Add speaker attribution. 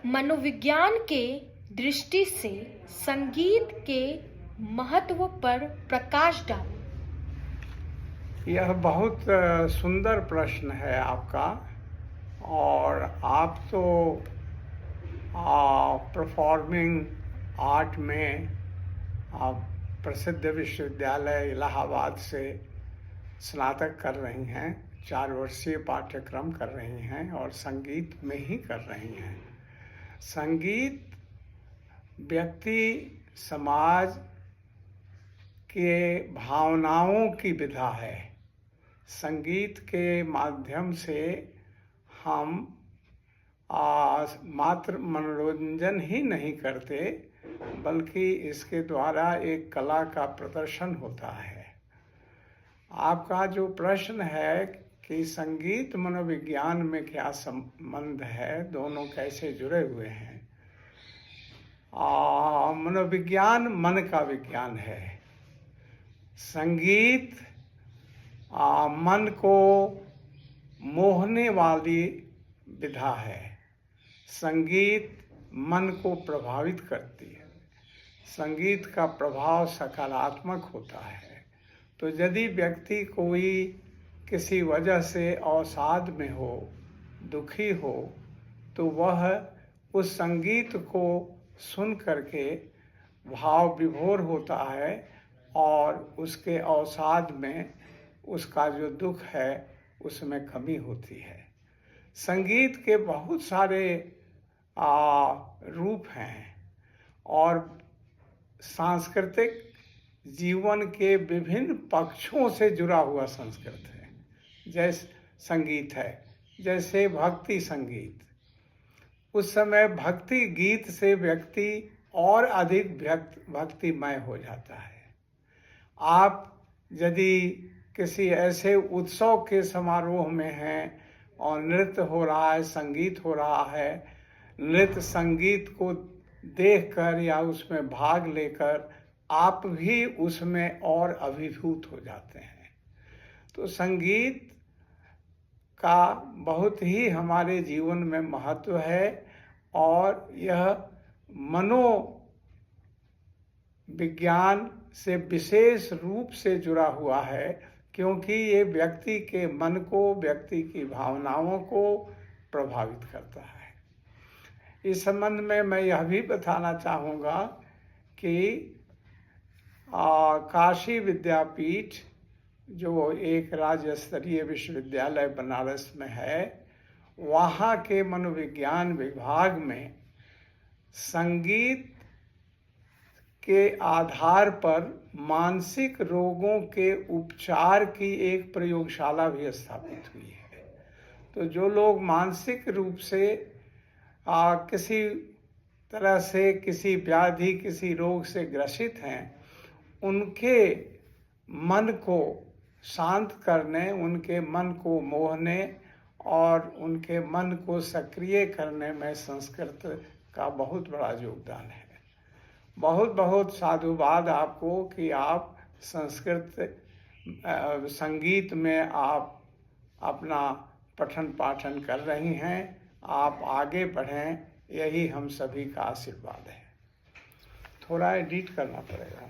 Speaker 1: मनोविज्ञान के दृष्टि से संगीत के महत्व पर प्रकाश डालें।
Speaker 2: यह बहुत सुंदर प्रश्न है आपका। और आप तो परफॉर्मिंग आर्ट में प्रसिद्ध विश्वविद्यालय इलाहाबाद से स्नातक कर रही हैं, 4 वर्षीय पाठ्यक्रम कर रही हैं और संगीत में ही कर रही हैं। संगीत व्यक्ति समाज के भावनाओं की विधा है। संगीत के माध्यम से हम मात्र मनोरंजन ही नहीं करते, बल्कि इसके द्वारा एक कला का प्रदर्शन होता है। आपका जो प्रश्न है कि संगीत मनोविज्ञान में क्या संबंध है, दोनों कैसे जुड़े हुए हैं। मनोविज्ञान मन का विज्ञान है। संगीत मन को मोहने वाली विधा है। संगीत मन को प्रभावित करती है। संगीत का प्रभाव सकारात्मक होता है। तो यदि व्यक्ति कोई किसी वजह से अवसाद में हो, दुखी हो, तो वह उस संगीत को सुन करके भाव विभोर होता है और उसके अवसाद में उसका जो दुख है उसमें कमी होती है। संगीत के बहुत सारे रूप हैं और सांस्कृतिक जीवन के विभिन्न पक्षों से जुड़ा हुआ संस्कृत है। जैसे संगीत है, जैसे भक्ति संगीत। उस समय भक्ति गीत से व्यक्ति और अधिक भक्तिमय हो जाता है। आप यदि किसी ऐसे उत्सव के समारोह में हैं और नृत्य हो रहा है, संगीत हो रहा है, नृत्य संगीत को देखकर या उसमें भाग लेकर आप भी उसमें और अभिभूत हो जाते हैं। तो संगीत का बहुत ही हमारे जीवन में महत्व है और यह मनोविज्ञान से विशेष रूप से जुड़ा हुआ है, क्योंकि ये व्यक्ति के मन को, व्यक्ति की भावनाओं को प्रभावित करता है। इस संबंध में मैं यह भी बताना चाहूँगा कि काशी विद्यापीठ जो एक राज्य स्तरीय विश्वविद्यालय बनारस में है, वहाँ के मनोविज्ञान विभाग में संगीत के आधार पर मानसिक रोगों के उपचार की एक प्रयोगशाला भी स्थापित हुई है। तो जो लोग मानसिक रूप से किसी तरह से किसी व्याधि, किसी रोग से ग्रसित हैं, उनके मन को शांत करने, उनके मन को मोहने और उनके मन को सक्रिय करने में संस्कृत का बहुत बड़ा योगदान है। बहुत बहुत साधुवाद आपको कि आप संस्कृत संगीत में आप अपना पठन पाठन कर रही हैं। आप आगे बढ़ें, यही हम सभी का आशीर्वाद है। थोड़ा एडिट करना पड़ेगा।